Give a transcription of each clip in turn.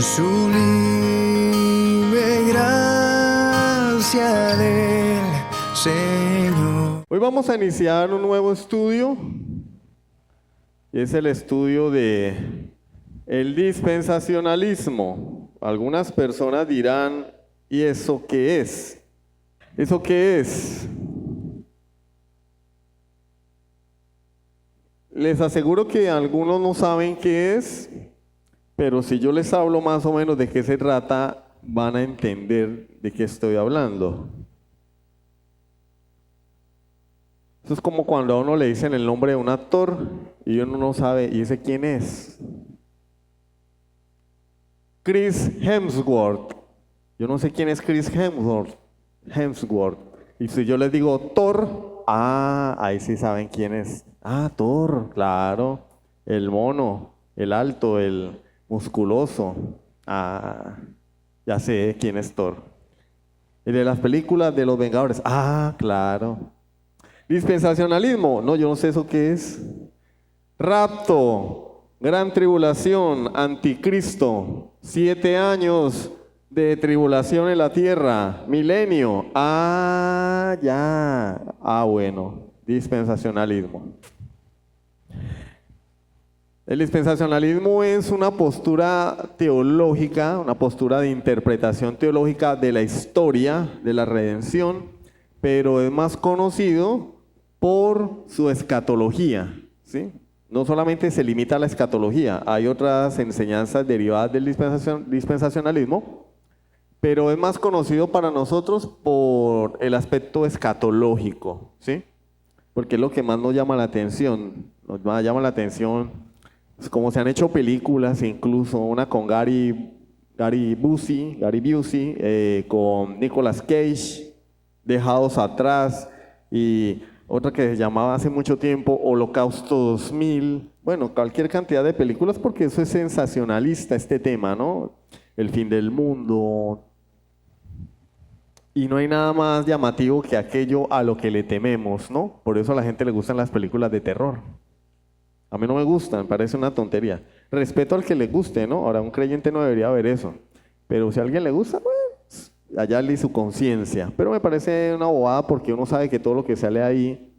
sublime gracia del Señor. Hoy vamos a iniciar un nuevo estudio, y es el estudio de el dispensacionalismo. Algunas personas dirán, ¿y eso qué es? ¿Eso qué es? Les aseguro que algunos no saben qué es, pero si yo les hablo más o menos de qué se trata, van a entender de qué estoy hablando. Eso es como cuando a uno le dicen el nombre de un actor y uno no sabe, ¿y ese quién es? Chris Hemsworth. Yo no sé quién es Chris Hemsworth. Y si yo les digo Thor, ahí sí saben quién es. Thor, claro. El mono, el alto, el musculoso. Ya sé quién es Thor. El de las películas de los Vengadores. Claro. Dispensacionalismo. No, yo no sé eso qué es. Rapto, gran tribulación, anticristo, 7 años de tribulación en la tierra, milenio. Bueno, dispensacionalismo. El dispensacionalismo es una postura teológica, una postura de interpretación teológica de la historia de la redención, pero es más conocido por su escatología, ¿sí? No solamente se limita a la escatología, hay otras enseñanzas derivadas del dispensacionalismo, pero es más conocido para nosotros por el aspecto escatológico, ¿sí? Porque es lo que más nos llama la atención. Nos llama la atención, pues, como se han hecho películas, incluso una con Gary Busey, con Nicolas Cage, Dejados Atrás, y otra que se llamaba hace mucho tiempo Holocausto 2000, bueno, cualquier cantidad de películas, porque eso es sensacionalista este tema, ¿no? El fin del mundo. Y no hay nada más llamativo que aquello a lo que le tememos, ¿no? Por eso a la gente le gustan las películas de terror. A mí no me gustan, me parece una tontería. Respeto al que le guste, ¿no? Ahora, un creyente no debería ver eso. Pero si a alguien le gusta, pues, allá le su conciencia. Pero me parece una bobada porque uno sabe que todo lo que sale ahí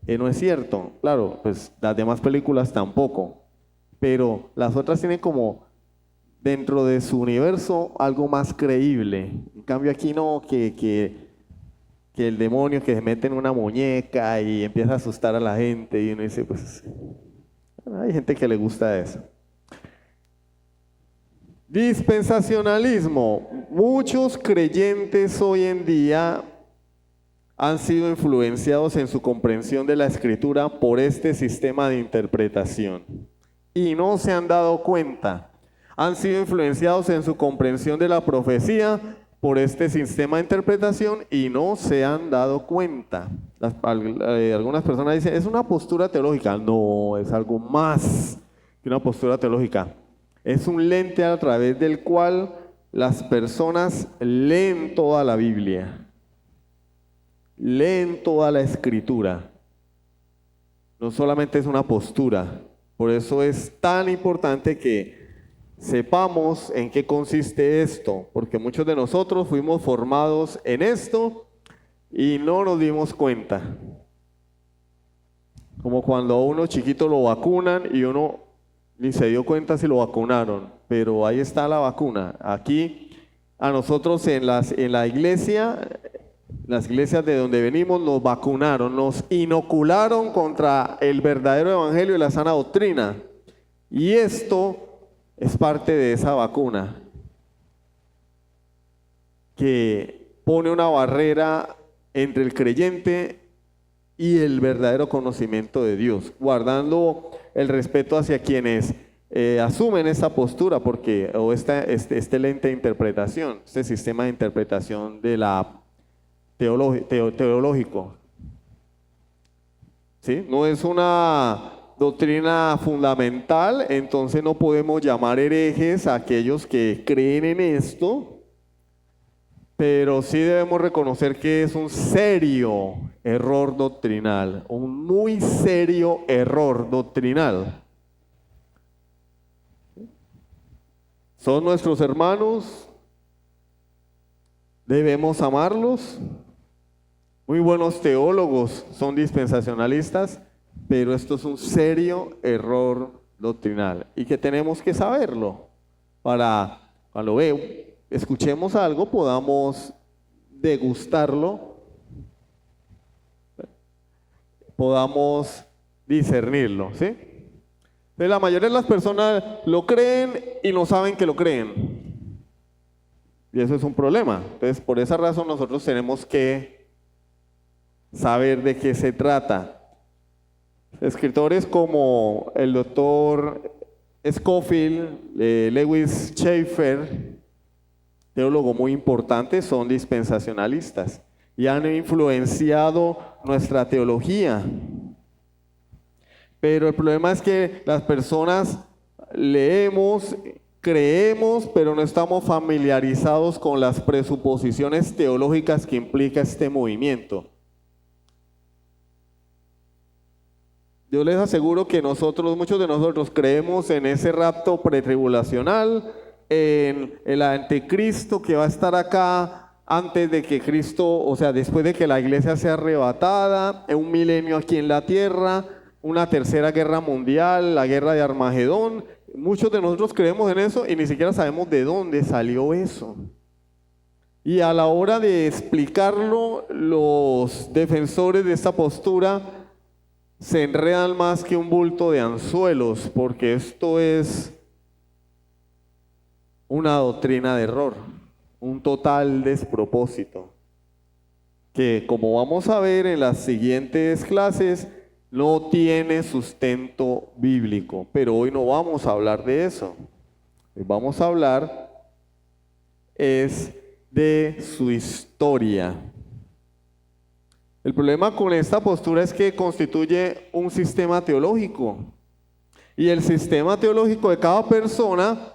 no es cierto. Claro, pues las demás películas tampoco. Pero las otras tienen como dentro de su universo algo más creíble. En cambio aquí no, que el demonio que se mete en una muñeca y empieza a asustar a la gente y uno dice, pues, hay gente que le gusta eso. Dispensacionalismo. Muchos creyentes hoy en día han sido influenciados en su comprensión de la Escritura por este sistema de interpretación y no se han dado cuenta. Han sido influenciados en su comprensión de la profecía por este sistema de interpretación y no se han dado cuenta. Algunas personas dicen, es una postura teológica. No, es algo más que una postura teológica. Es un lente a través del cual las personas leen toda la Biblia, leen toda la Escritura. No solamente es una postura. Por eso es tan importante que sepamos en qué consiste esto, porque muchos de nosotros fuimos formados en esto y no nos dimos cuenta. Como cuando a uno chiquito lo vacunan y uno ni se dio cuenta si lo vacunaron, pero ahí está la vacuna. Aquí a nosotros en la iglesia, las iglesias de donde venimos, nos vacunaron, nos inocularon contra el verdadero evangelio y la sana doctrina. Y esto es parte de esa vacuna que pone una barrera entre el creyente y el verdadero conocimiento de Dios, guardando el respeto hacia quienes asumen esta postura, porque este lente de interpretación, este sistema de interpretación de la teológico, ¿sí? No es una doctrina fundamental, entonces no podemos llamar herejes a aquellos que creen en esto, pero sí debemos reconocer que es un serio error doctrinal, un muy serio error doctrinal. Son nuestros hermanos, debemos amarlos. Muy buenos teólogos son dispensacionalistas, pero esto es un serio error doctrinal y que tenemos que saberlo para cuando escuchemos algo podamos degustarlo, podamos discernirlo, ¿sí? Entonces, la mayoría de las personas lo creen y no saben que lo creen. Y eso es un problema. Entonces, por esa razón nosotros tenemos que saber de qué se trata. Escritores como el doctor Scofield, Lewis Schaeffer, teólogo muy importante, son dispensacionalistas y han influenciado nuestra teología. Pero el problema es que las personas leemos, creemos, pero no estamos familiarizados con las presuposiciones teológicas que implica este movimiento. Yo les aseguro que muchos de nosotros creemos en ese rapto pretribulacional, en el anticristo que va a estar acá antes de que Cristo, o sea, después de que la iglesia sea arrebatada, en un milenio aquí en la tierra, una tercera guerra mundial, la guerra de Armagedón. Muchos de nosotros creemos en eso y ni siquiera sabemos de dónde salió eso. Y a la hora de explicarlo, los defensores de esta postura se enredan más que un bulto de anzuelos, porque esto es una doctrina de error, un total despropósito, que como vamos a ver en las siguientes clases, no tiene sustento bíblico. Pero hoy no vamos a hablar de eso. Hoy vamos a hablar es de su historia. El problema con esta postura es que constituye un sistema teológico. Y el sistema teológico de cada persona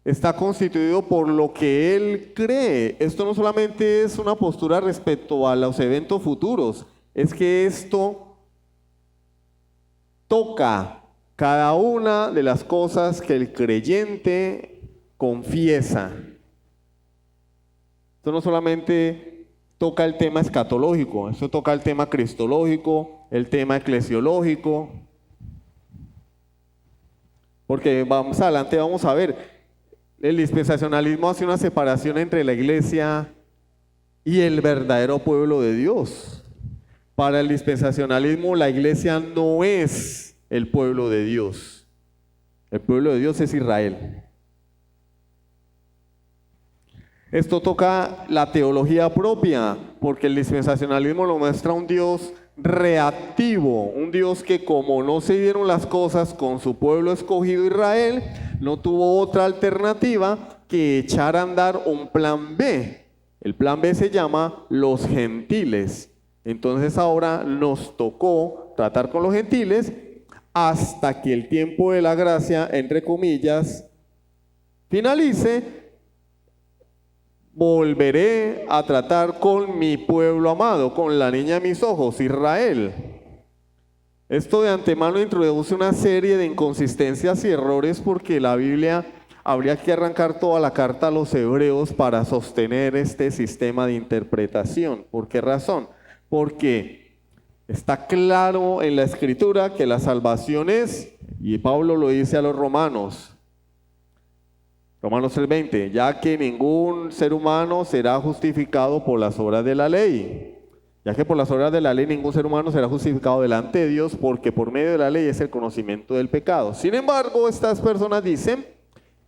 está constituido por lo que él cree. Esto no solamente es una postura respecto a los eventos futuros, es que esto toca cada una de las cosas que el creyente confiesa. Esto no solamente toca el tema escatológico, esto toca el tema cristológico, el tema eclesiológico. Porque más adelante vamos a ver, el dispensacionalismo hace una separación entre la iglesia y el verdadero pueblo de Dios. Para el dispensacionalismo, la iglesia no es el pueblo de Dios. El pueblo de Dios es Israel. Esto toca la teología propia, porque el dispensacionalismo lo muestra un Dios reactivo, un Dios que como no se dieron las cosas con su pueblo escogido Israel, no tuvo otra alternativa que echar a andar un plan B. El plan B se llama los gentiles. Entonces ahora nos tocó tratar con los gentiles hasta que el tiempo de la gracia, entre comillas, finalice. Volveré a tratar con mi pueblo amado, con la niña de mis ojos, Israel. Esto de antemano introduce una serie de inconsistencias y errores porque la Biblia habría que arrancar toda la carta a los hebreos para sostener este sistema de interpretación. ¿Por qué razón? Porque está claro en la Escritura que la salvación es, y Pablo lo dice a los Romanos 3:20, ya que ningún ser humano será justificado por las obras de la ley. Ya que por las obras de la ley ningún ser humano será justificado delante de Dios, porque por medio de la ley es el conocimiento del pecado. Sin embargo, estas personas dicen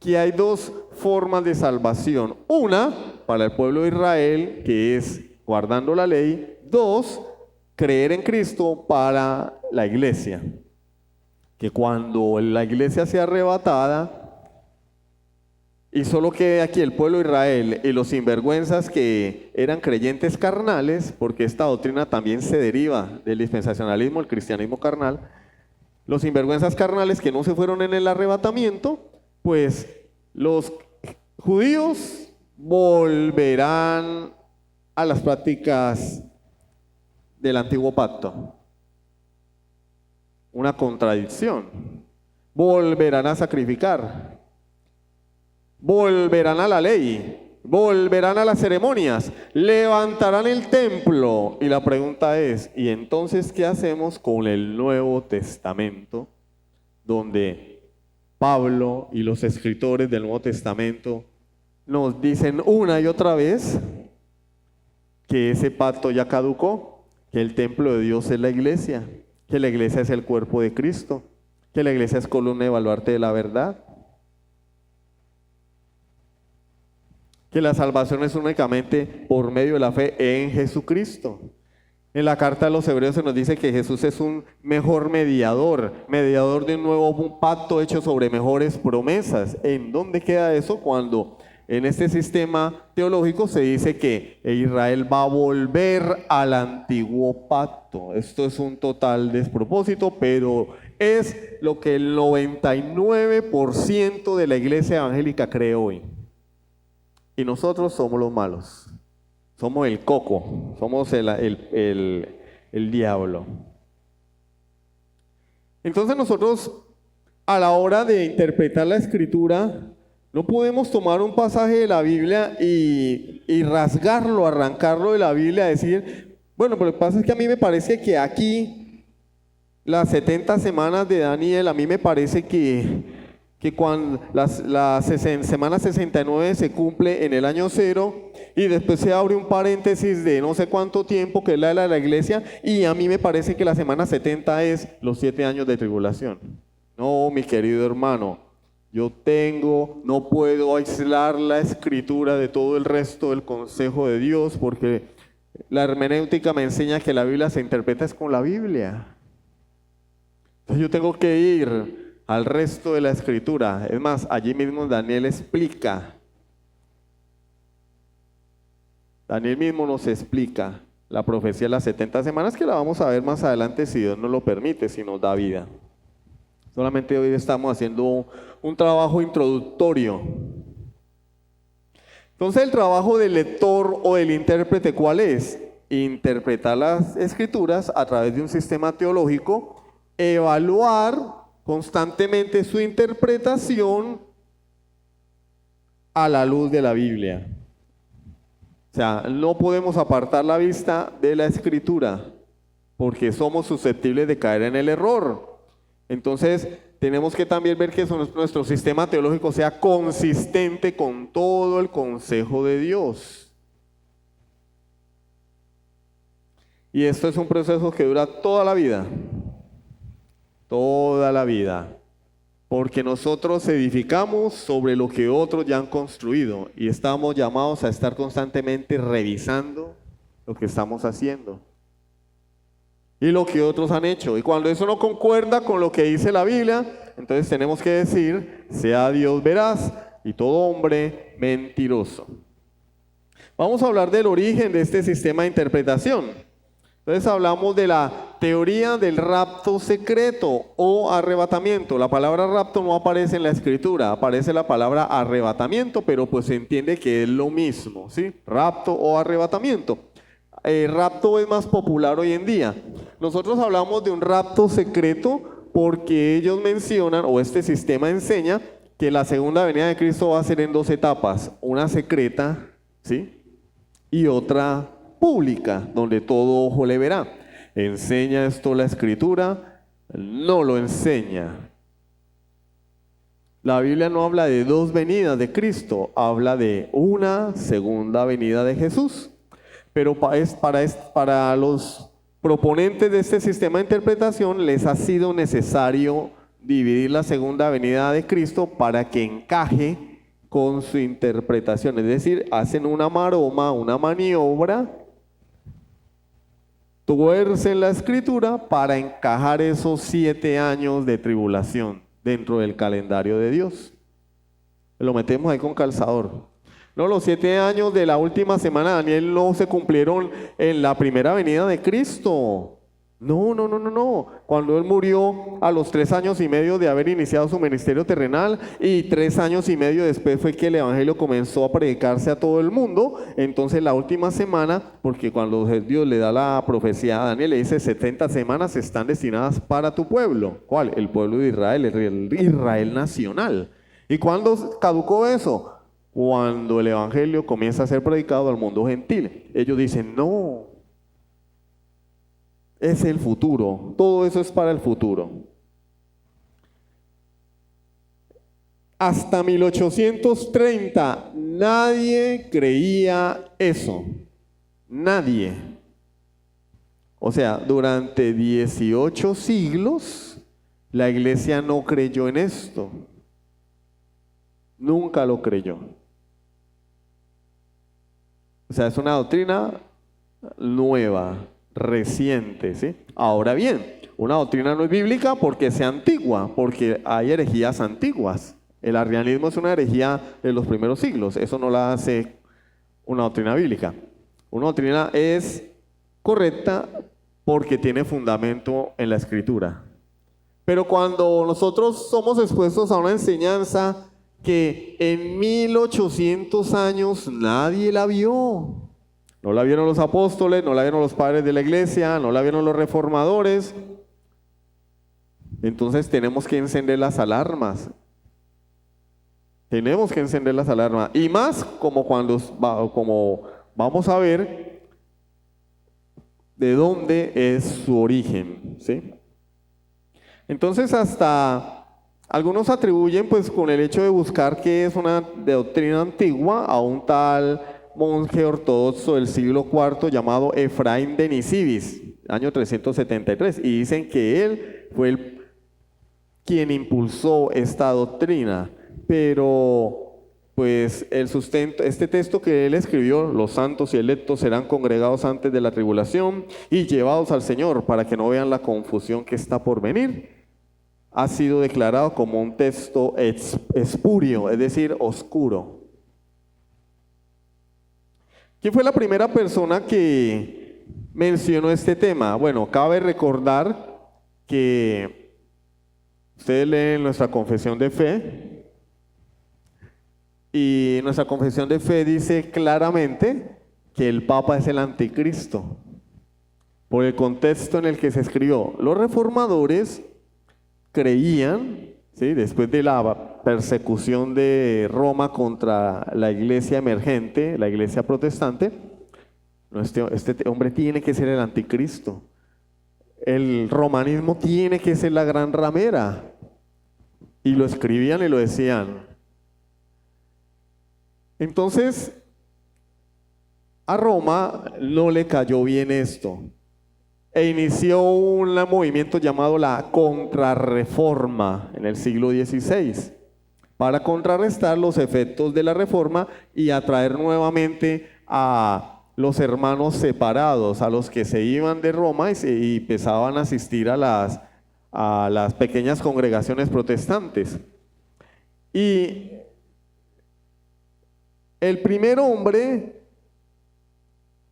que hay dos formas de salvación. Una, para el pueblo de Israel, que es guardando la ley. Dos, creer en Cristo para la iglesia. Que cuando la iglesia sea arrebatada, y solo quede aquí el pueblo de Israel y los sinvergüenzas que eran creyentes carnales, porque esta doctrina también se deriva del dispensacionalismo, el cristianismo carnal. Los sinvergüenzas carnales que no se fueron en el arrebatamiento, pues los judíos volverán a las prácticas del antiguo pacto. Una contradicción. Volverán a sacrificar. volverán a la ley, volverán a las ceremonias, levantarán el templo. Y la pregunta es, ¿y entonces qué hacemos con el Nuevo Testamento? Donde Pablo y los escritores del Nuevo Testamento nos dicen una y otra vez que ese pacto ya caducó, que el templo de Dios es la iglesia, que la iglesia es el cuerpo de Cristo, que la iglesia es columna y baluarte de la verdad, que la salvación es únicamente por medio de la fe en Jesucristo. En la carta a los Hebreos se nos dice que Jesús es un mejor mediador, mediador de un nuevo pacto hecho sobre mejores promesas. ¿En dónde queda eso? Cuando en este sistema teológico se dice que Israel va a volver al antiguo pacto. Esto es un total despropósito, pero es lo que el 99% de la iglesia evangélica cree hoy. Y nosotros somos los malos. Somos el coco, somos el diablo. Entonces nosotros, a la hora de interpretar la Escritura, no podemos tomar un pasaje de la Biblia y rasgarlo, arrancarlo de la Biblia, decir, bueno, pero lo que pasa es que a mí me parece que aquí, las 70 semanas de Daniel, a mí me parece que cuando la semana 69 se cumple en el año 0 y después se abre un paréntesis de no sé cuánto tiempo que es la de la iglesia, y a mí me parece que la semana 70 es los 7 años de tribulación. No, mi querido hermano, no puedo aislar la Escritura de todo el resto del consejo de Dios, porque la hermenéutica me enseña que la Biblia se interpreta es con la Biblia. Entonces yo tengo que ir al resto de la Escritura. Es más, allí mismo Daniel explica. Daniel mismo nos explica la profecía de las 70 semanas, que la vamos a ver más adelante si Dios nos lo permite, si nos da vida. Solamente hoy estamos haciendo un trabajo introductorio. Entonces el trabajo del lector o del intérprete, ¿cuál es? Interpretar las Escrituras a través de un sistema teológico, evaluar constantemente su interpretación a la luz de la Biblia. O sea, no podemos apartar la vista de la Escritura porque somos susceptibles de caer en el error. Entonces, tenemos que también ver que nuestro sistema teológico sea consistente con todo el consejo de Dios. Y esto es un proceso que dura toda la vida. Toda la vida, porque nosotros edificamos sobre lo que otros ya han construido y estamos llamados a estar constantemente revisando lo que estamos haciendo y lo que otros han hecho. Y cuando eso no concuerda con lo que dice la Biblia, entonces tenemos que decir, sea Dios veraz y todo hombre mentiroso. Vamos a hablar del origen de este sistema de interpretación. Entonces hablamos de la teoría del rapto secreto o arrebatamiento. La palabra rapto no aparece en la Escritura, aparece la palabra arrebatamiento, pero pues se entiende que es lo mismo, ¿sí? Rapto o arrebatamiento. Rapto es más popular hoy en día. Nosotros hablamos de un rapto secreto porque ellos mencionan, o este sistema enseña, que la segunda venida de Cristo va a ser en 2 etapas. Una secreta, ¿sí? Y otra pública, donde todo ojo le verá. ¿Enseña esto la Escritura? No lo enseña. La Biblia no habla de 2 venidas de Cristo, habla de una segunda venida de Jesús. Pero para los proponentes de este sistema de interpretación les ha sido necesario dividir la segunda venida de Cristo para que encaje con su interpretación. Es decir, hacen una maroma, una maniobra, tuercen la Escritura para encajar esos 7 años de tribulación dentro del calendario de Dios. Lo metemos ahí con calzador. No, los 7 años de la última semana de Daniel no se cumplieron en la primera venida de Cristo. No. Cuando él murió a los 3 años y medio de haber iniciado su ministerio terrenal, y 3 años y medio después fue que el evangelio comenzó a predicarse a todo el mundo. Entonces la última semana, porque cuando Dios le da la profecía a Daniel, le dice 70 semanas están destinadas para tu pueblo. ¿Cuál? El pueblo de Israel, el Israel nacional. ¿Y cuándo caducó eso? Cuando el evangelio comienza a ser predicado al mundo gentil. Ellos dicen, no, es el futuro, todo eso es para el futuro. Hasta 1830 nadie creía eso, nadie. O sea, durante 18 siglos la iglesia no creyó en esto, nunca lo creyó. O sea, es una doctrina nueva, reciente, ¿sí? Ahora bien, una doctrina no es bíblica porque sea antigua, porque hay herejías antiguas. El arrianismo es una herejía de los primeros siglos, eso no la hace una doctrina bíblica. Una doctrina es correcta porque tiene fundamento en la Escritura. Pero cuando nosotros somos expuestos a una enseñanza que en 1800 años nadie la vio, no la vieron los apóstoles, no la vieron los padres de la iglesia, no la vieron los reformadores, entonces tenemos que encender las alarmas. Tenemos que encender las alarmas. Y más como como vamos a ver de dónde es su origen, ¿sí? Entonces hasta algunos atribuyen pues con el hecho de buscar que es una doctrina antigua a un tal monje ortodoxo del siglo IV llamado Efraín de Nisibis, año 373, y dicen que él fue quien impulsó esta doctrina, pero pues el sustento, este texto que él escribió, los santos y electos serán congregados antes de la tribulación y llevados al Señor para que no vean la confusión que está por venir, ha sido declarado como un texto espurio, es decir, oscuro. ¿Quién fue la primera persona que mencionó este tema? Bueno, cabe recordar que ustedes leen nuestra confesión de fe y nuestra confesión de fe dice claramente que el Papa es el anticristo. Por el contexto en el que se escribió, los reformadores creían, ¿sí?, después de la persecución de Roma contra la iglesia emergente, la iglesia protestante, este hombre tiene que ser el anticristo. El romanismo tiene que ser la gran ramera. Y lo escribían y lo decían. Entonces, a Roma no le cayó bien esto. E inició un movimiento llamado la Contrarreforma en el siglo XVI, para contrarrestar los efectos de la Reforma y atraer nuevamente a los hermanos separados, a los que se iban de Roma y empezaban a asistir a las pequeñas congregaciones protestantes. Y el primer hombre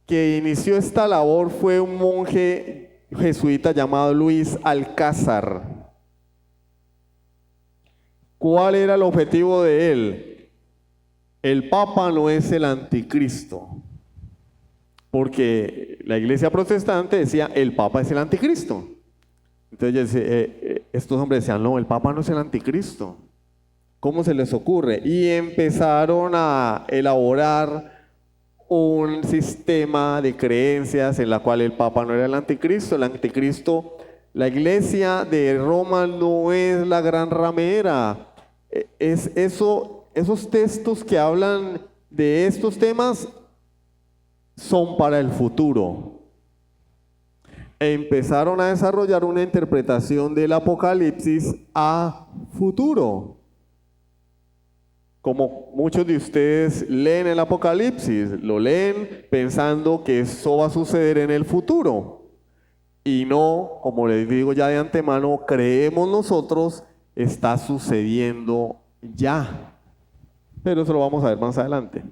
que inició esta labor fue un monje jesuita llamado Luis Alcázar. ¿Cuál era el objetivo de él? El Papa no es el anticristo, porque la iglesia protestante decía el Papa es el anticristo. Entonces estos hombres decían, no, el Papa no es el anticristo. ¿Cómo se les ocurre? Y empezaron a elaborar un sistema de creencias en la cual el Papa no era el anticristo. El anticristo, la iglesia de Roma no es la gran ramera. Esos textos que hablan de estos temas son para el futuro. Empezaron a desarrollar una interpretación del Apocalipsis a futuro. Como muchos de ustedes leen el Apocalipsis, lo leen pensando que eso va a suceder en el futuro. Y no, como les digo ya de antemano, creemos nosotros, está sucediendo ya. Pero eso lo vamos a ver más adelante.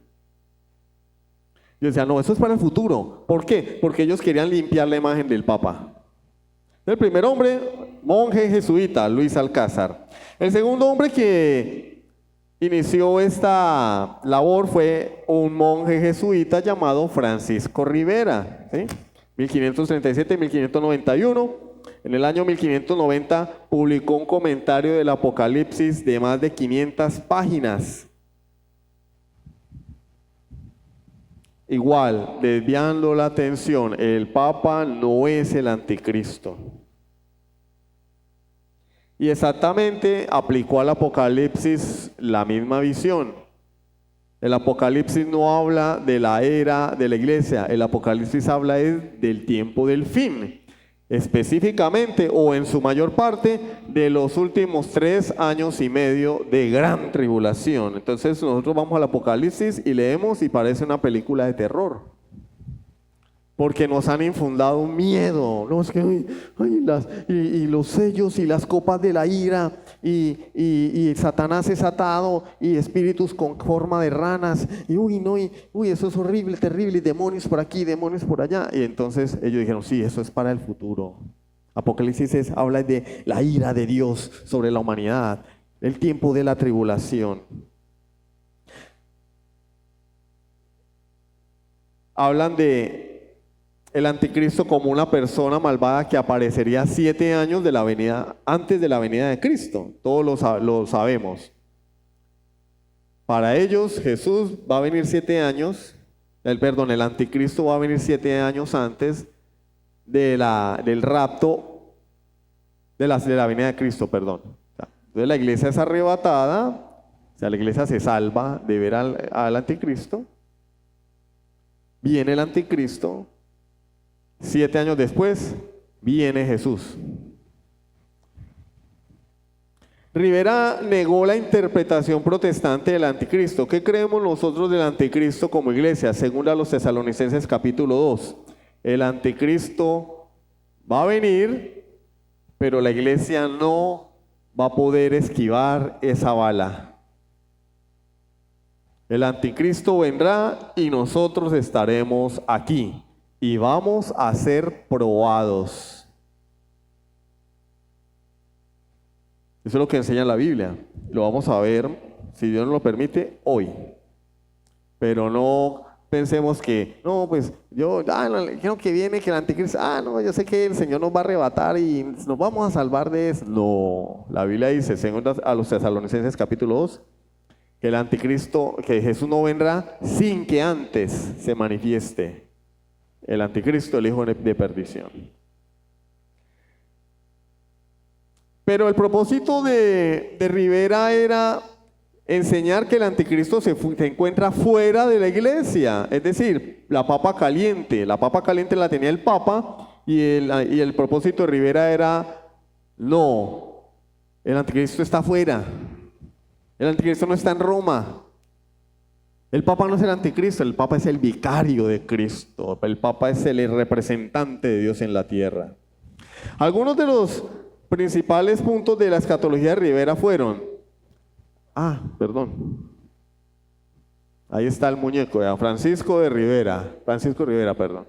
Yo decía, no, eso es para el futuro. ¿Por qué? Porque ellos querían limpiar la imagen del Papa. El primer hombre, monje jesuita, Luis Alcázar. El segundo hombre que inició esta labor fue un monje jesuita llamado Francisco Rivera, ¿sí? 1537-1591. en el año 1590 publicó un comentario del Apocalipsis de más de 500 páginas. Igual, desviando la atención, el Papa no es el anticristo. Y exactamente aplicó al Apocalipsis la misma visión. El Apocalipsis no habla de la era de la iglesia, el Apocalipsis habla del tiempo del fin. Específicamente o en su mayor parte de los últimos 3 años y medio de gran tribulación. Entonces nosotros vamos al Apocalipsis y leemos y parece una película de terror. Porque nos han infundado un miedo. No, es que y los sellos y las copas de la ira y Satanás es atado y espíritus con forma de ranas y eso es horrible, terrible, y demonios por aquí, demonios por allá. Y entonces ellos dijeron, sí, eso es para el futuro. Apocalipsis habla de la ira de Dios sobre la humanidad, el tiempo de la tribulación. Hablan de el anticristo como una persona malvada que aparecería 7 años antes de la venida de Cristo. Todos lo sabemos. Para ellos Jesús va a venir 7 años, el anticristo va a venir 7 años antes del rapto de la venida de Cristo, perdón. Entonces la iglesia es arrebatada, o sea, la iglesia se salva de ver al anticristo. Viene el anticristo. 7 años después, viene Jesús. Rivera negó la interpretación protestante del anticristo. ¿Qué creemos nosotros del anticristo como iglesia? Según a los Tesalonicenses capítulo 2. El anticristo va a venir, pero la iglesia no va a poder esquivar esa bala. El anticristo vendrá y nosotros estaremos aquí. Y vamos a ser probados. Eso es lo que enseña la Biblia. Lo vamos a ver, si Dios nos lo permite, hoy. Pero no pensemos que, no, pues yo, quiero que viene, que el anticristo, no, yo sé que el Señor nos va a arrebatar y nos vamos a salvar de eso. No, la Biblia dice, según a los Tesalonicenses capítulo 2, que el anticristo, que Jesús no vendrá sin que antes se manifieste el anticristo, el hijo de perdición. Pero el propósito de Rivera era enseñar que el anticristo se encuentra fuera de la iglesia, es decir, la papa caliente. La papa caliente la tenía el papa y el propósito de Rivera era, no, el anticristo está fuera. El anticristo no está en Roma. El Papa no es el anticristo, el Papa es el vicario de Cristo. El Papa es el representante de Dios en la tierra. Algunos de los principales puntos de la escatología de Rivera fueron... Ahí está el muñeco, Francisco Rivera, perdón.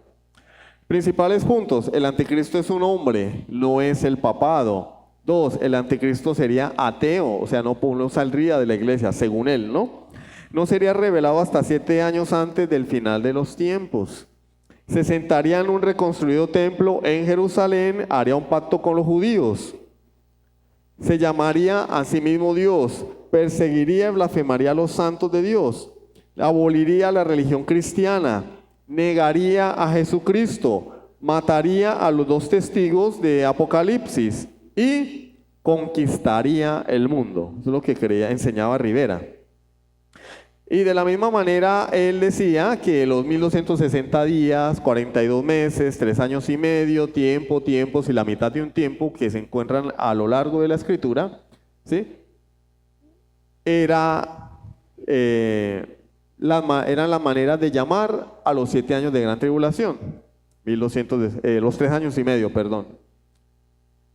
Principales puntos: el anticristo es un hombre, no es el papado. 2, el anticristo sería ateo, o sea, no saldría de la iglesia, según él, ¿no? No sería revelado hasta 7 años antes del final de los tiempos. Se sentaría en un reconstruido templo en Jerusalén, haría un pacto con los judíos. Se llamaría a sí mismo Dios, perseguiría y blasfemaría a los santos de Dios, aboliría la religión cristiana, negaría a Jesucristo, mataría a los 2 testigos de Apocalipsis y conquistaría el mundo. Eso es lo que enseñaba Rivera. Y de la misma manera él decía que los 1260 días, 42 meses, 3 años y medio, tiempos y la mitad de un tiempo que se encuentran a lo largo de la escritura, ¿sí? Eran las maneras de llamar a los 7 años de gran tribulación, los 3 años y medio, perdón.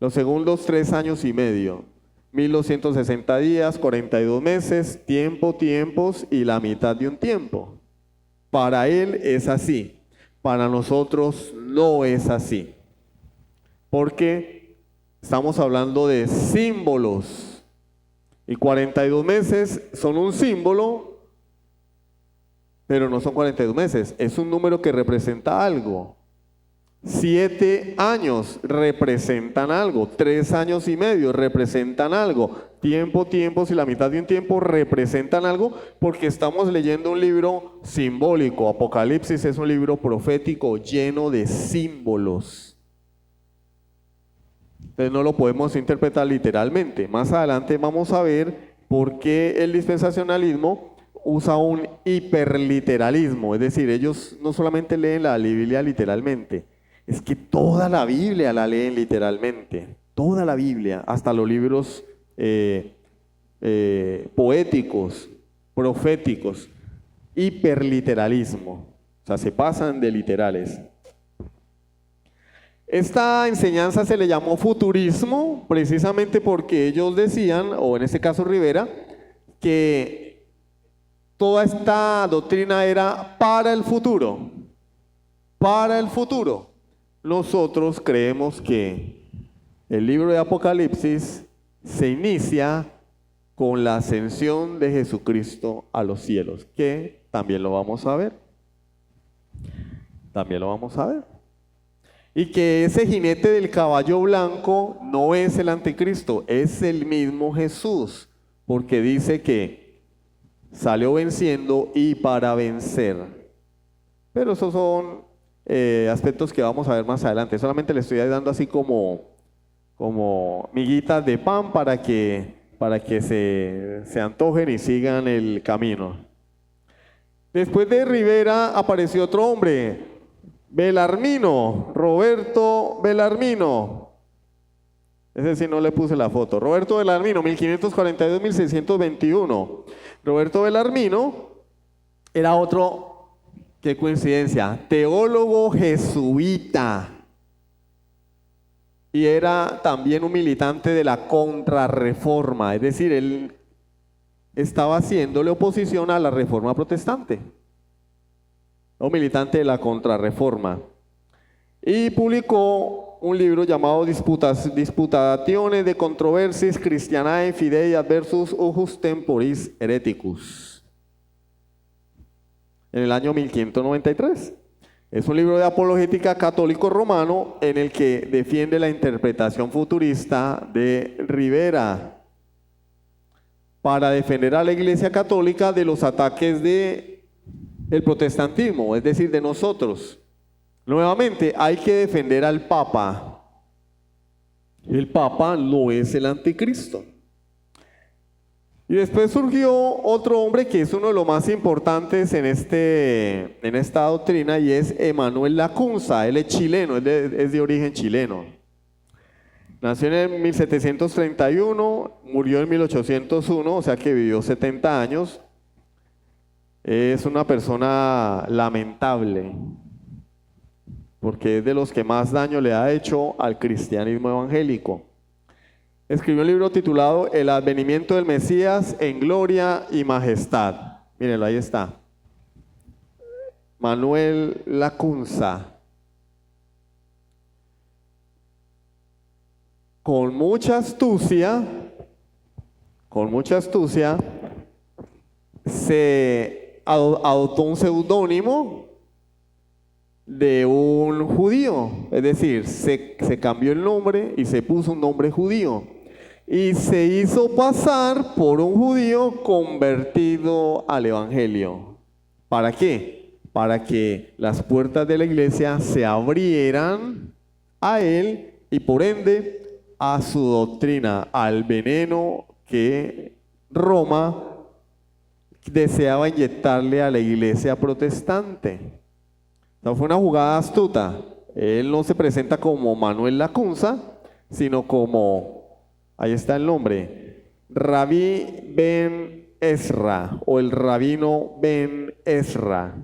Los segundos 3 años y medio. 1260 días, 42 meses, tiempos y la mitad de un tiempo. Para él es así, para nosotros no es así. Porque estamos hablando de símbolos. Y 42 meses son un símbolo, pero no son 42 meses, es un número que representa algo. 7 años representan algo, 3 años y medio representan algo, tiempos y la mitad de un tiempo representan algo, porque estamos leyendo un libro simbólico. Apocalipsis es un libro profético lleno de símbolos. Entonces no lo podemos interpretar literalmente. Más adelante vamos a ver por qué el dispensacionalismo usa un hiperliteralismo, es decir, ellos no solamente leen la Biblia literalmente, es que toda la Biblia la leen literalmente, toda la Biblia, hasta los libros poéticos, proféticos, hiperliteralismo, o sea, se pasan de literales. Esta enseñanza se le llamó futurismo precisamente porque ellos decían, o en este caso Rivera, que toda esta doctrina era para el futuro, para el futuro. Nosotros creemos que el libro de Apocalipsis se inicia con la ascensión de Jesucristo a los cielos, que también lo vamos a ver. También lo vamos a ver. Y que ese jinete del caballo blanco no es el anticristo, es el mismo Jesús, porque dice que salió venciendo y para vencer. Pero esos son aspectos que vamos a ver más adelante. Solamente le estoy dando así como miguitas de pan para que se antojen y sigan el camino. Después de Rivera apareció otro hombre, Bellarmino, Roberto Bellarmino. Ese sí no le puse la foto. Roberto Bellarmino, 1542-1621. Roberto Bellarmino era otro, qué coincidencia, teólogo jesuita. Y era también un militante de la Contrarreforma, es decir, él estaba haciéndole oposición a la Reforma protestante. Un militante de la Contrarreforma. Y publicó un libro llamado Disputationes de Controversias Christianae Fidei Adversus Ujus Temporis Hereticus, en el año 1593. Es un libro de apologética católico romano en el que defiende la interpretación futurista de Rivera para defender a la Iglesia Católica de los ataques del protestantismo, es decir, de nosotros. Nuevamente, hay que defender al Papa. El Papa no es el anticristo. Y después surgió otro hombre que es uno de los más importantes en esta doctrina, y es Emanuel Lacunza. Él es chileno, es de origen chileno. Nació en 1731, murió en 1801, o sea que vivió 70 años. Es una persona lamentable, porque es de los que más daño le ha hecho al cristianismo evangélico. Escribió un libro titulado El advenimiento del Mesías en gloria y majestad. Mírenlo, ahí está. Manuel Lacunza. Con mucha astucia, se adoptó un seudónimo de un judío, es decir, se cambió el nombre y se puso un nombre judío. Y se hizo pasar por un judío convertido al evangelio. ¿Para qué? Para que las puertas de la iglesia se abrieran a él y por ende a su doctrina, al veneno que Roma deseaba inyectarle a la iglesia protestante. No fue una jugada astuta. Él no se presenta como Manuel Lacunza, sino como, ahí está el nombre, Rabí Ben Ezra, o el rabino Ben Ezra.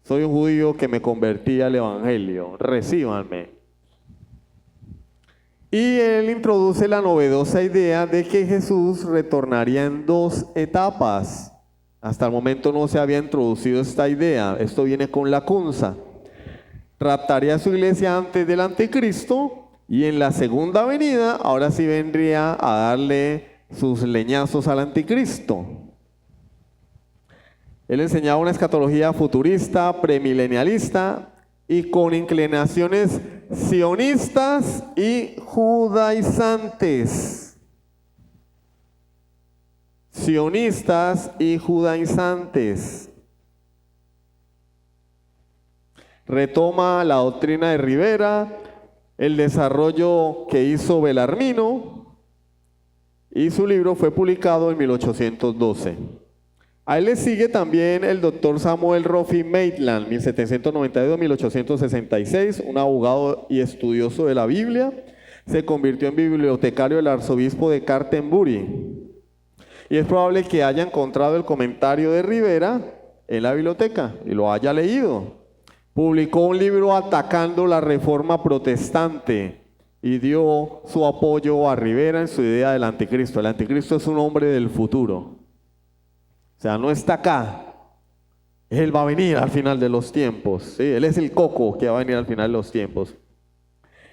Soy un judío que me convertí al evangelio, recíbanme. Y él introduce la novedosa idea de que Jesús retornaría en 2 etapas. Hasta el momento no se había introducido esta idea. Esto viene con Lacunza. Raptaría a su iglesia antes del anticristo y en la segunda venida, ahora sí vendría a darle sus leñazos al anticristo. Él enseñaba una escatología futurista, premilenialista y con inclinaciones sionistas y judaizantes. Sionistas y judaizantes. Retoma la doctrina de Rivera, el desarrollo que hizo Belarmino, y su libro fue publicado en 1812. A él le sigue también el doctor Samuel Roffey Maitland, 1792-1866, un abogado y estudioso de la Biblia. Se convirtió en bibliotecario del arzobispo de Canterbury. Y es probable que haya encontrado el comentario de Rivera en la biblioteca y lo haya leído. Publicó un libro atacando la reforma protestante y dio su apoyo a Rivera en su idea del anticristo. El anticristo es un hombre del futuro. O sea, no está acá. Él va a venir al final de los tiempos. ¿Sí? Él es el coco que va a venir al final de los tiempos.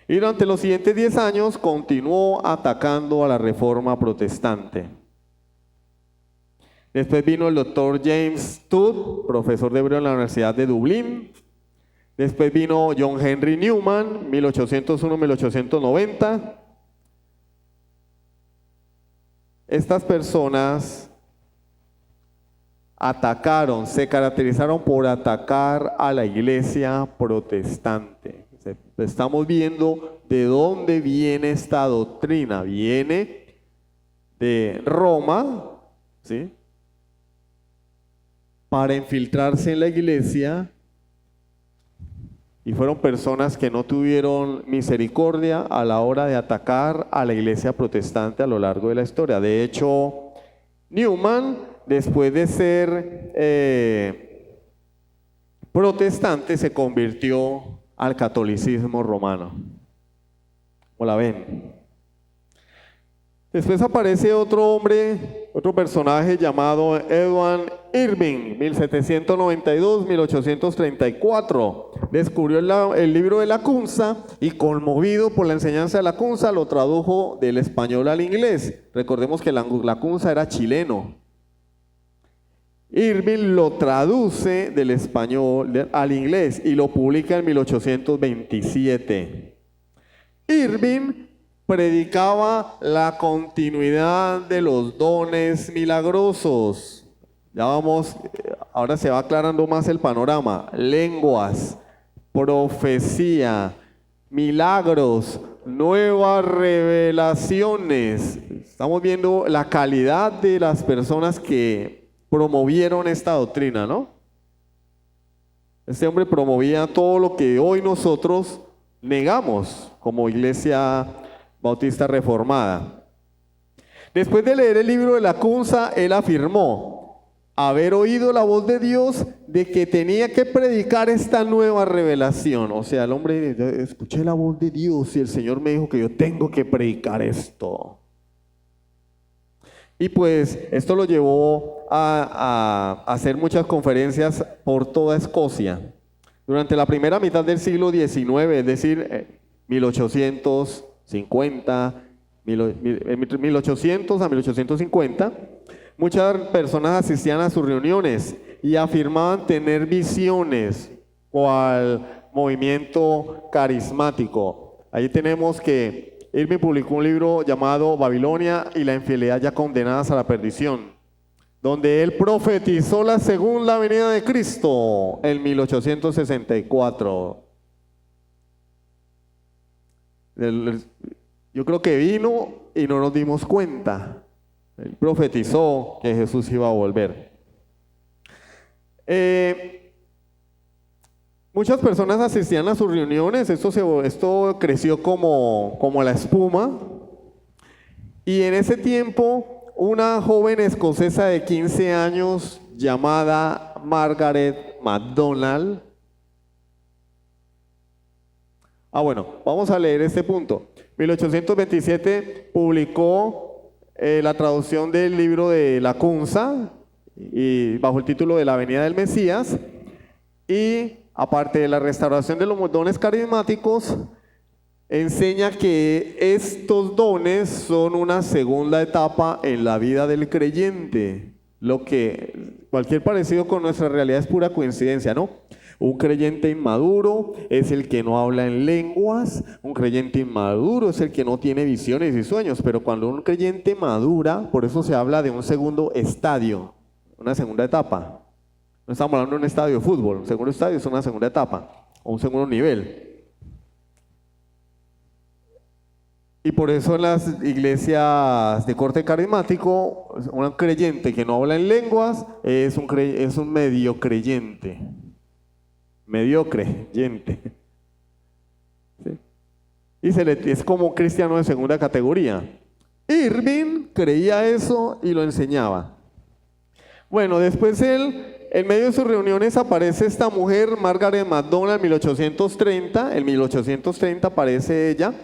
Y durante los siguientes 10 años continuó atacando a la reforma protestante. Después vino el doctor James Todd, profesor de hebreo en la Universidad de Dublín. Después vino John Henry Newman, 1801-1890. Estas personas atacaron, se caracterizaron por atacar a la iglesia protestante. Estamos viendo de dónde viene esta doctrina. Viene de Roma, ¿sí?, para infiltrarse en la iglesia. Y fueron personas que no tuvieron misericordia a la hora de atacar a la iglesia protestante a lo largo de la historia. De hecho, Newman, después de ser protestante, se convirtió al catolicismo romano. ¿Cómo la ven? Después aparece otro hombre, otro personaje llamado Edward Irving, 1792-1834. Descubrió el libro de Lacunza y, conmovido por la enseñanza de Lacunza, lo tradujo del español al inglés. Recordemos que Lacunza era chileno. Irving lo traduce del español al inglés y lo publica en 1827. Irving predicaba la continuidad de los dones milagrosos. Ya vamos, ahora se va aclarando más el panorama. Lenguas, profecía, milagros, nuevas revelaciones. Estamos viendo la calidad de las personas que promovieron esta doctrina, ¿no? Este hombre promovía todo lo que hoy nosotros negamos como Iglesia Bautista Reformada. Después de leer el libro de Lacunza, él afirmó haber oído la voz de Dios de que tenía que predicar esta nueva revelación. O sea, el hombre, escuché la voz de Dios y el Señor me dijo que yo tengo que predicar esto. Y pues esto lo llevó a hacer muchas conferencias por toda Escocia. Durante la primera mitad del siglo XIX, es decir, 1850, 1800 a 1850, muchas personas asistían a sus reuniones y afirmaban tener visiones cual movimiento carismático. Ahí tenemos que Irving publicó un libro llamado Babilonia y la infidelidad ya condenadas a la perdición, donde él profetizó la segunda venida de Cristo en 1864. Yo creo que vino y no nos dimos cuenta. Él profetizó que Jesús iba a volver. Muchas personas asistían a sus reuniones. Esto creció como la espuma. Y en ese tiempo, una joven escocesa de 15 años llamada Margaret MacDonald. Bueno, vamos a leer este punto. 1827 publicó la traducción del libro de Lacunza y bajo el título de La venida del Mesías, y aparte de la restauración de los dones carismáticos, enseña que estos dones son una segunda etapa en la vida del creyente. Lo que cualquier parecido con nuestra realidad es pura coincidencia, ¿no? Un creyente inmaduro es el que no habla en lenguas, un creyente inmaduro es el que no tiene visiones y sueños, pero cuando un creyente madura, por eso se habla de un segundo estadio, una segunda etapa. No estamos hablando de un estadio de fútbol, un segundo estadio es una segunda etapa o un segundo nivel. Y por eso en las iglesias de corte carismático, un creyente que no habla en lenguas es un medio creyente. Mediocre, creyente. ¿Sí? Y es como un cristiano de segunda categoría. Irving creía eso y lo enseñaba. Bueno, después en medio de sus reuniones aparece esta mujer, Margaret MacDonald, en 1830. En 1830 aparece ella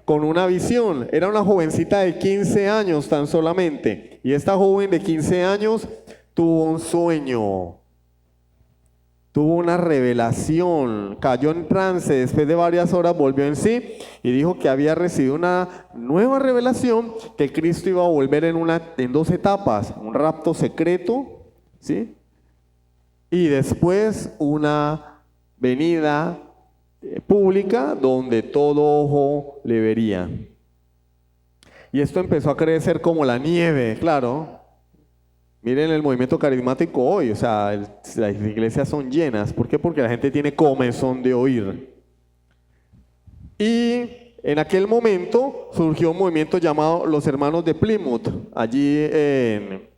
con una visión. Era una jovencita de 15 años tan solamente. Y esta joven de 15 años tuvo un sueño. Tuvo una revelación, cayó en trance, después de varias horas volvió en sí y dijo que había recibido una nueva revelación, que Cristo iba a volver en 2 etapas, un rapto secreto, ¿sí? Y después una venida pública donde todo ojo le vería. Y esto empezó a crecer como la nieve, claro. Miren el movimiento carismático hoy, o sea, las iglesias son llenas. ¿Por qué? Porque la gente tiene comezón de oír. Y en aquel momento surgió un movimiento llamado los Hermanos de Plymouth, allí en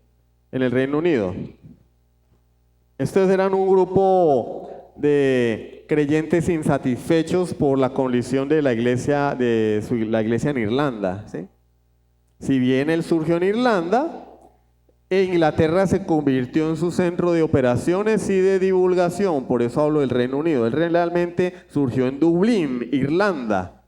el Reino Unido. Estos eran un grupo de creyentes insatisfechos por la condición de la iglesia, la iglesia en Irlanda, ¿sí? Si bien él surgió en Irlanda, Inglaterra se convirtió en su centro de operaciones y de divulgación, por eso hablo del Reino Unido. Él realmente surgió en Dublín, Irlanda,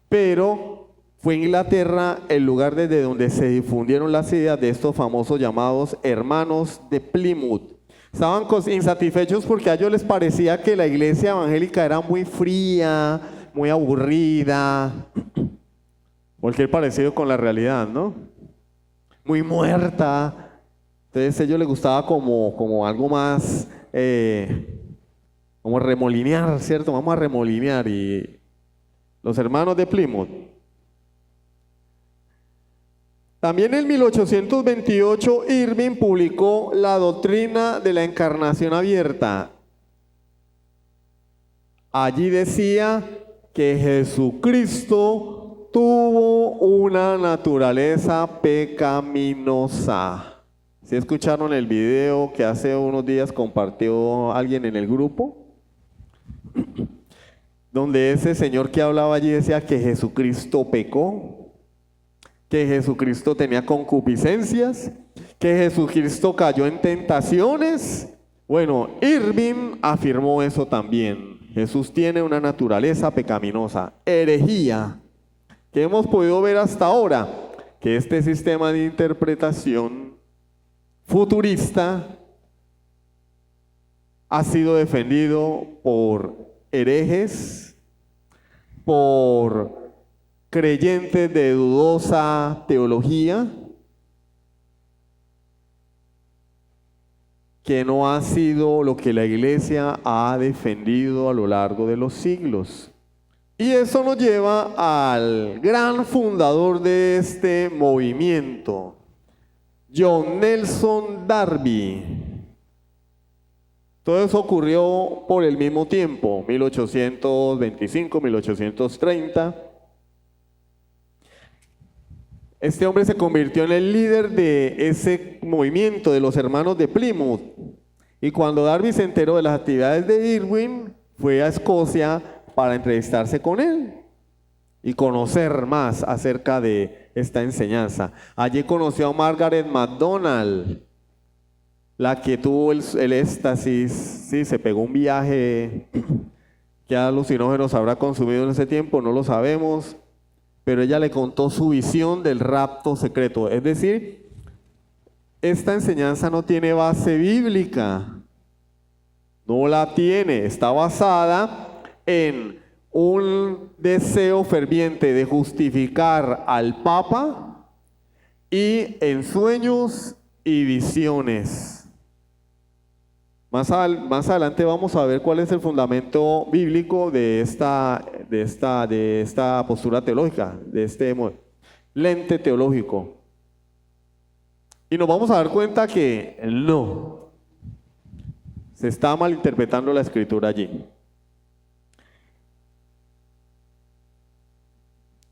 pero fue Inglaterra el lugar desde donde se difundieron las ideas de estos famosos llamados Hermanos de Plymouth. Estaban insatisfechos porque a ellos les parecía que la iglesia evangélica era muy fría, muy aburrida, cualquier parecido con la realidad, ¿no? Muy muerta. Entonces a ellos les gustaba como algo más, como remolinear, ¿cierto? Vamos a remolinear. Y los Hermanos de Plymouth. También en 1828 Irving publicó La doctrina de la encarnación abierta. Allí decía que Jesucristo tuvo una naturaleza pecaminosa. ¿Sí escucharon el video que hace unos días compartió alguien en el grupo? Donde ese señor que hablaba allí decía que Jesucristo pecó, que Jesucristo tenía concupiscencias, que Jesucristo cayó en tentaciones. Bueno, Irving afirmó eso también. Jesús tiene una naturaleza pecaminosa, herejía, que hemos podido ver hasta ahora, que este sistema de interpretación futurista ha sido defendido por herejes, por creyentes de dudosa teología, que no ha sido lo que la iglesia ha defendido a lo largo de los siglos. Y eso nos lleva al gran fundador de este movimiento, John Nelson Darby. Todo eso ocurrió por el mismo tiempo, 1825, 1830. Este hombre se convirtió en el líder de ese movimiento de los Hermanos de Plymouth. Y cuando Darby se enteró de las actividades de Irving, fue a Escocia para entrevistarse con él y conocer más acerca de esta enseñanza. Allí conoció a Margaret MacDonald, la que tuvo el éxtasis, sí, se pegó un viaje. ¿Qué alucinógenos habrá consumido en ese tiempo? No lo sabemos. Pero ella le contó su visión del rapto secreto. Es decir, esta enseñanza no tiene base bíblica. No la tiene. Está basada en un deseo ferviente de justificar al Papa y en sueños y visiones. Más adelante vamos a ver cuál es el fundamento bíblico de esta postura teológica, de este lente teológico. Y nos vamos a dar cuenta que no, se está malinterpretando la escritura allí.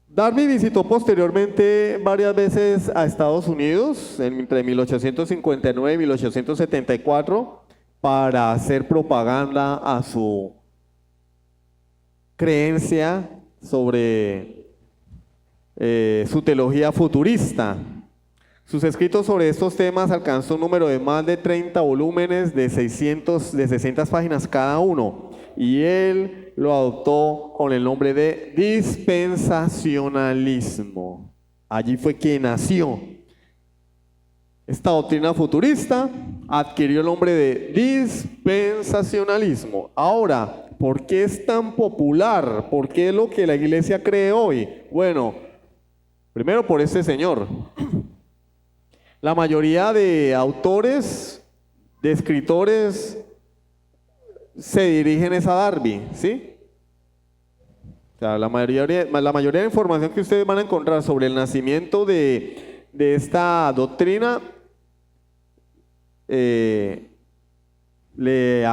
Darby visitó posteriormente varias veces a Estados Unidos, entre 1859 y 1874, para hacer propaganda a su creencia sobre su teología futurista. Sus escritos sobre estos temas alcanzó un número de más de 30 volúmenes de 600 páginas cada uno, y él lo adoptó con el nombre de dispensacionalismo. Allí fue que nació. Esta doctrina futurista adquirió el nombre de dispensacionalismo. Ahora, ¿por qué es tan popular? ¿Por qué es lo que la iglesia cree hoy? Bueno, primero por este señor. La mayoría de autores, de escritores, se dirigen a Darby, ¿sí? O sea, la mayoría de información que ustedes van a encontrar sobre el nacimiento de esta doctrina le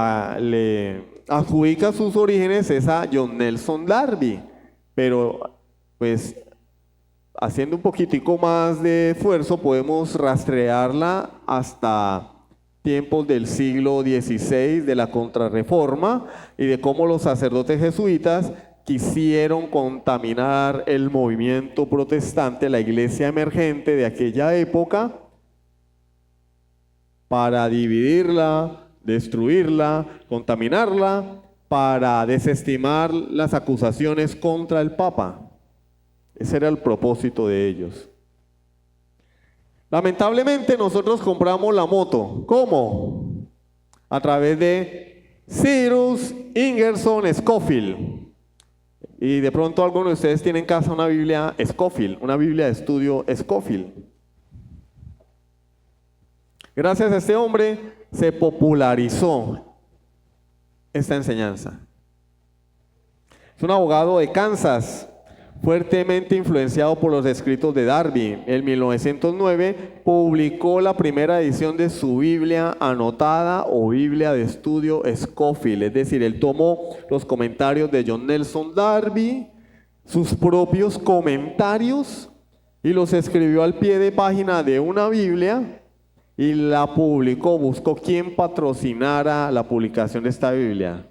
adjudica sus orígenes es a John Nelson Darby, pero pues haciendo un poquitico más de esfuerzo podemos rastrearla hasta tiempos del siglo XVI, de la Contrarreforma, y de cómo los sacerdotes jesuitas quisieron contaminar el movimiento protestante, la iglesia emergente de aquella época, para dividirla, destruirla, contaminarla, para desestimar las acusaciones contra el Papa. Ese era el propósito de ellos. Lamentablemente nosotros compramos la moto. ¿Cómo? A través de Cyrus Ingerson Scofield. Y de pronto algunos de ustedes tienen en casa una Biblia Scofield, una Biblia de estudio Scofield. Gracias a este hombre se popularizó esta enseñanza. Es un abogado de Kansas, fuertemente influenciado por los escritos de Darby. En 1909 publicó la primera edición de su Biblia anotada o Biblia de estudio Scofield, es decir, él tomó los comentarios de John Nelson Darby, sus propios comentarios, y los escribió al pie de página de una Biblia y la publicó, buscó quien patrocinara la publicación de esta Biblia.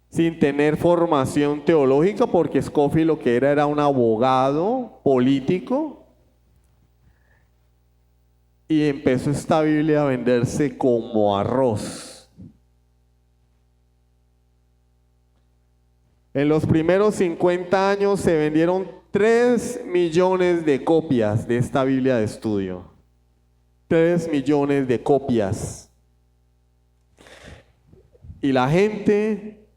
Sin tener formación teológica, porque Scofield lo que era un abogado político, y empezó esta Biblia a venderse como arroz. En los primeros 50 años se vendieron 3 millones de copias de esta Biblia de estudio. 3 millones de copias. Y la gente,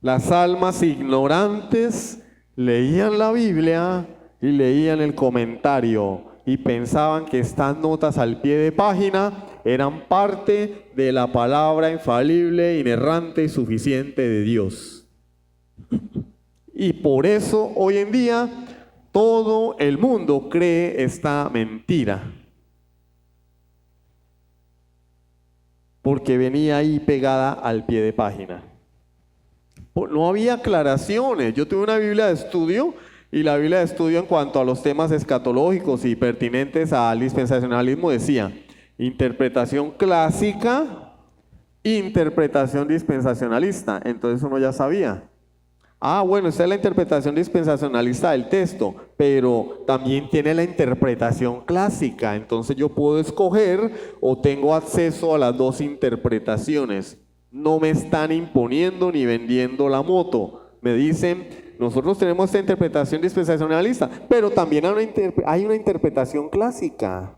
las almas ignorantes, leían la Biblia y leían el comentario y pensaban que estas notas al pie de página eran parte de la palabra infalible, inerrante y suficiente de Dios. Y por eso hoy en día todo el mundo cree esta mentira, porque venía ahí pegada al pie de página. No había aclaraciones. Yo tuve una Biblia de estudio, y la Biblia de estudio en cuanto a los temas escatológicos y pertinentes al dispensacionalismo decía interpretación clásica, interpretación dispensacionalista. Entonces uno ya sabía. Ah, bueno, esta es la interpretación dispensacionalista del texto, pero también tiene la interpretación clásica. Entonces yo puedo escoger o tengo acceso a las dos interpretaciones. No me están imponiendo ni vendiendo la moto. Me dicen, nosotros tenemos esta interpretación dispensacionalista, pero también hay una interpretación clásica.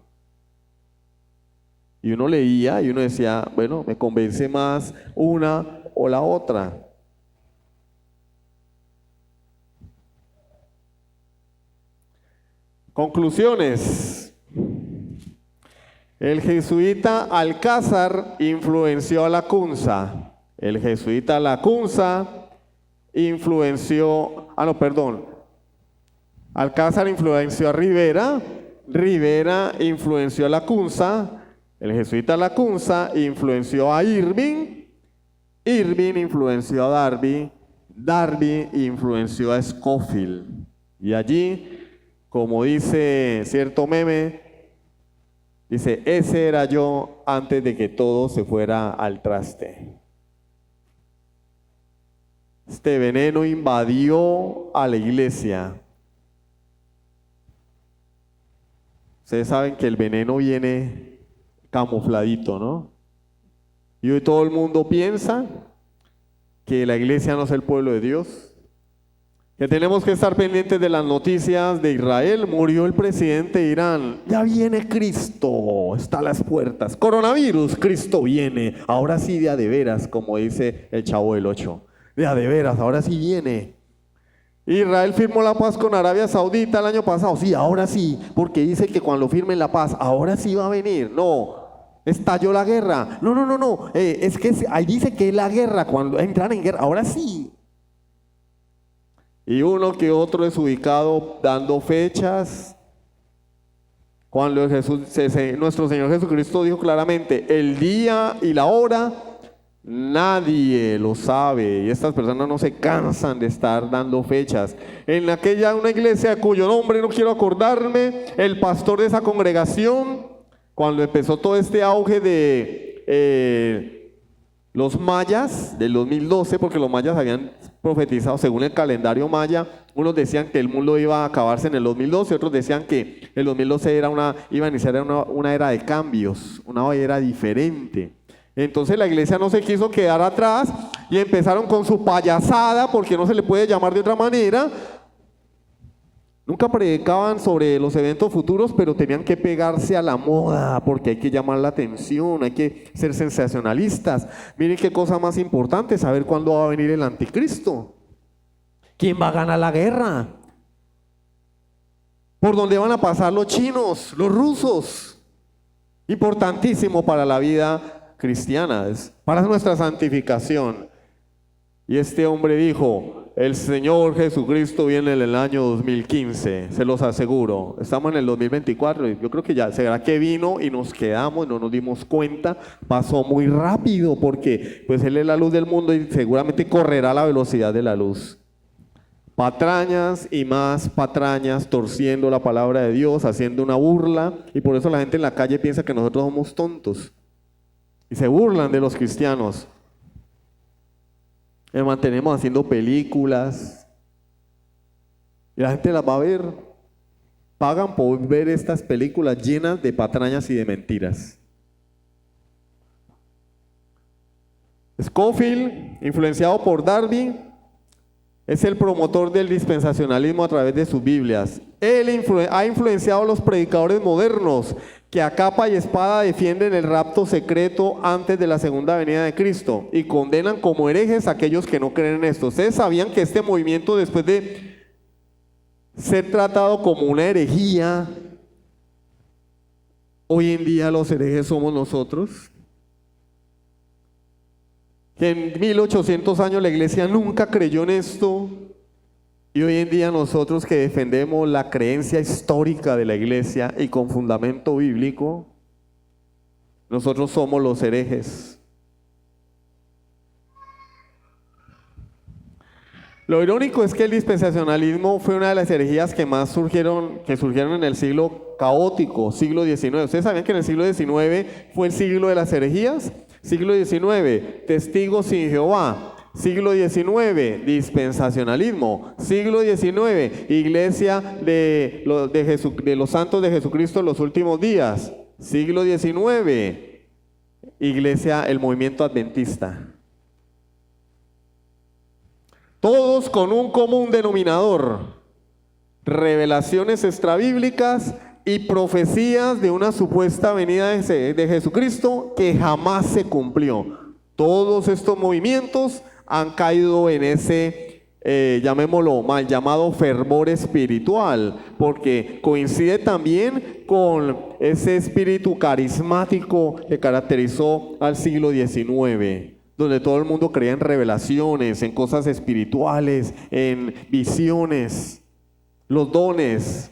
Y uno leía y uno decía, bueno, me convence más una o la otra. Conclusiones. El jesuita Alcázar influenció a Lacunza. El jesuita Lacunza influenció, Alcázar influenció a Rivera, Rivera influenció a Lacunza, el jesuita Lacunza influenció a Irving, Irving influenció a Darby, Darby influenció a Scofield. Y allí, como dice cierto meme, dice, ese era yo antes de que todo se fuera al traste. Este veneno invadió a la iglesia. Ustedes saben que el veneno viene camufladito, ¿no? Y hoy todo el mundo piensa que la iglesia no es el pueblo de Dios, que tenemos que estar pendientes de las noticias de Israel. Murió el presidente de Irán, ya viene Cristo, está a las puertas. Coronavirus, Cristo viene, ahora sí de a de veras, como dice el Chavo del Ocho. De a de veras, ahora sí viene. Israel firmó la paz con Arabia Saudita el año pasado, sí, ahora sí, porque dice que cuando firmen la paz, ahora sí va a venir. No, estalló la guerra. No, es que ahí dice que es la guerra, cuando entran en guerra, ahora sí. Y uno que otro desubicado dando fechas, cuando nuestro Señor Jesucristo dijo claramente, el día y la hora, nadie lo sabe, y estas personas no se cansan de estar dando fechas. En una iglesia cuyo nombre no quiero acordarme, el pastor de esa congregación, cuando empezó todo este auge de los mayas del 2012, porque los mayas habían profetizado según el calendario maya, unos decían que el mundo iba a acabarse en el 2012, otros decían que el 2012 iba a iniciar una era de cambios, una era diferente. Entonces la iglesia no se quiso quedar atrás y empezaron con su payasada, porque no se le puede llamar de otra manera. Nunca predicaban sobre los eventos futuros, pero tenían que pegarse a la moda, porque hay que llamar la atención, hay que ser sensacionalistas. Miren qué cosa más importante, saber cuándo va a venir el anticristo. ¿Quién va a ganar la guerra? ¿Por dónde van a pasar los chinos, los rusos? Importantísimo para la vida cristiana, para nuestra santificación. Y este hombre dijo, el Señor Jesucristo viene en el año 2015, se los aseguro. Estamos en el 2024 y yo creo que ya, será que vino y nos quedamos, no nos dimos cuenta, pasó muy rápido porque pues Él es la luz del mundo y seguramente correrá a la velocidad de la luz. Patrañas y más patrañas, torciendo la palabra de Dios, haciendo una burla, y por eso la gente en la calle piensa que nosotros somos tontos. Y se burlan de los cristianos. Y mantenemos haciendo películas. Y la gente las va a ver. Pagan por ver estas películas llenas de patrañas y de mentiras. Scofield, influenciado por Darby, es el promotor del dispensacionalismo a través de sus Biblias. Él ha influenciado a los predicadores modernos que a capa y espada defienden el rapto secreto antes de la segunda venida de Cristo y condenan como herejes a aquellos que no creen en esto. ¿Ustedes sabían que este movimiento, después de ser tratado como una herejía, hoy en día los herejes somos nosotros? Que en 1800 años la iglesia nunca creyó en esto, y hoy en día nosotros que defendemos la creencia histórica de la iglesia y con fundamento bíblico, nosotros somos los herejes. Lo irónico es que el dispensacionalismo fue una de las herejías que más surgieron en el siglo caótico, siglo XIX. ¿Ustedes sabían que en el siglo XIX fue el siglo de las herejías? Siglo XIX, testigos sin Jehová. Siglo XIX, dispensacionalismo. Siglo XIX, iglesia de los santos de Jesucristo en los últimos días. Siglo XIX, iglesia, el movimiento adventista. Todos con un común denominador: revelaciones extrabíblicas y profecías de una supuesta venida de Jesucristo que jamás se cumplió. Todos estos movimientos han caído en ese llamémoslo mal llamado fervor espiritual, porque coincide también con ese espíritu carismático que caracterizó al siglo XIX, donde todo el mundo creía en revelaciones, en cosas espirituales, en visiones, los dones.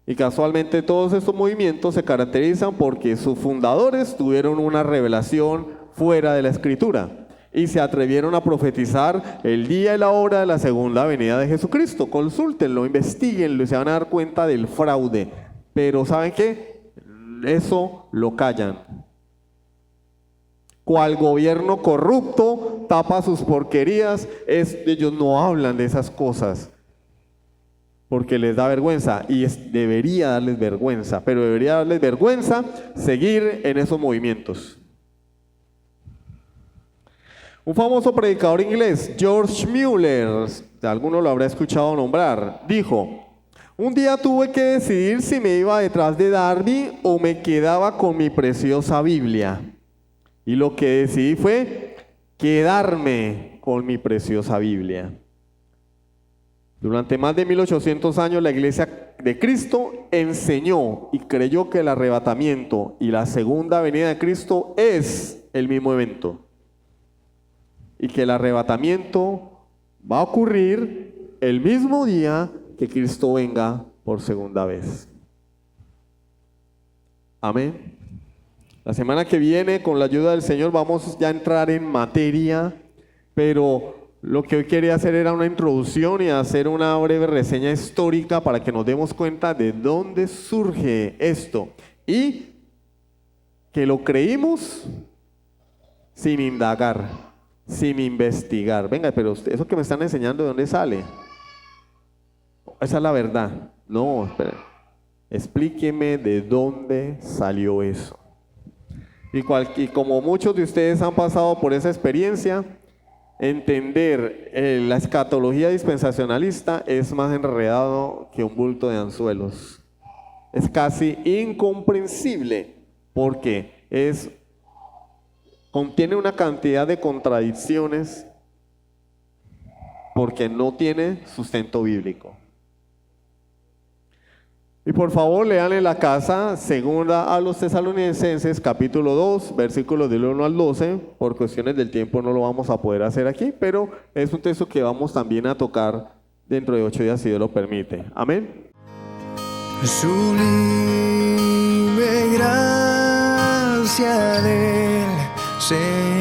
Y casualmente todos estos movimientos se caracterizan porque sus fundadores tuvieron una revelación fuera de la Escritura y se atrevieron a profetizar el día y la hora de la segunda venida de Jesucristo. Consúltenlo, investíguenlo y se van a dar cuenta del fraude. Pero ¿saben qué? Eso lo callan. Cual gobierno corrupto tapa sus porquerías, ellos no hablan de esas cosas porque les da vergüenza y debería darles vergüenza, pero debería darles vergüenza seguir en esos movimientos. Un famoso predicador inglés, George Mueller, alguno lo habrá escuchado nombrar, dijo: un día tuve que decidir si me iba detrás de Darby o me quedaba con mi preciosa Biblia. Y lo que decidí fue quedarme con mi preciosa Biblia. Durante más de 1800 años la Iglesia de Cristo enseñó y creyó que el arrebatamiento y la segunda venida de Cristo es el mismo evento. Y que el arrebatamiento va a ocurrir el mismo día que Cristo venga por segunda vez. Amén. La semana que viene, con la ayuda del Señor, vamos ya a entrar en materia, pero lo que hoy quería hacer era una introducción y hacer una breve reseña histórica para que nos demos cuenta de dónde surge esto y que lo creímos sin indagar, sin investigar. Venga, pero eso que me están enseñando, ¿de dónde sale? Esa es la verdad. No, espera. Explíqueme de dónde salió eso. Y como muchos de ustedes han pasado por esa experiencia, entender la escatología dispensacionalista es más enredado que un bulto de anzuelos. Es casi incomprensible porque contiene una cantidad de contradicciones porque no tiene sustento bíblico. Y por favor lean en la casa, segunda a los Tesalonicenses, capítulo 2, versículos del 1 al 12. Por cuestiones del tiempo no lo vamos a poder hacer aquí, pero es un texto que vamos también a tocar dentro de 8 días, si Dios lo permite. Amén. Sublime gracia del Señor.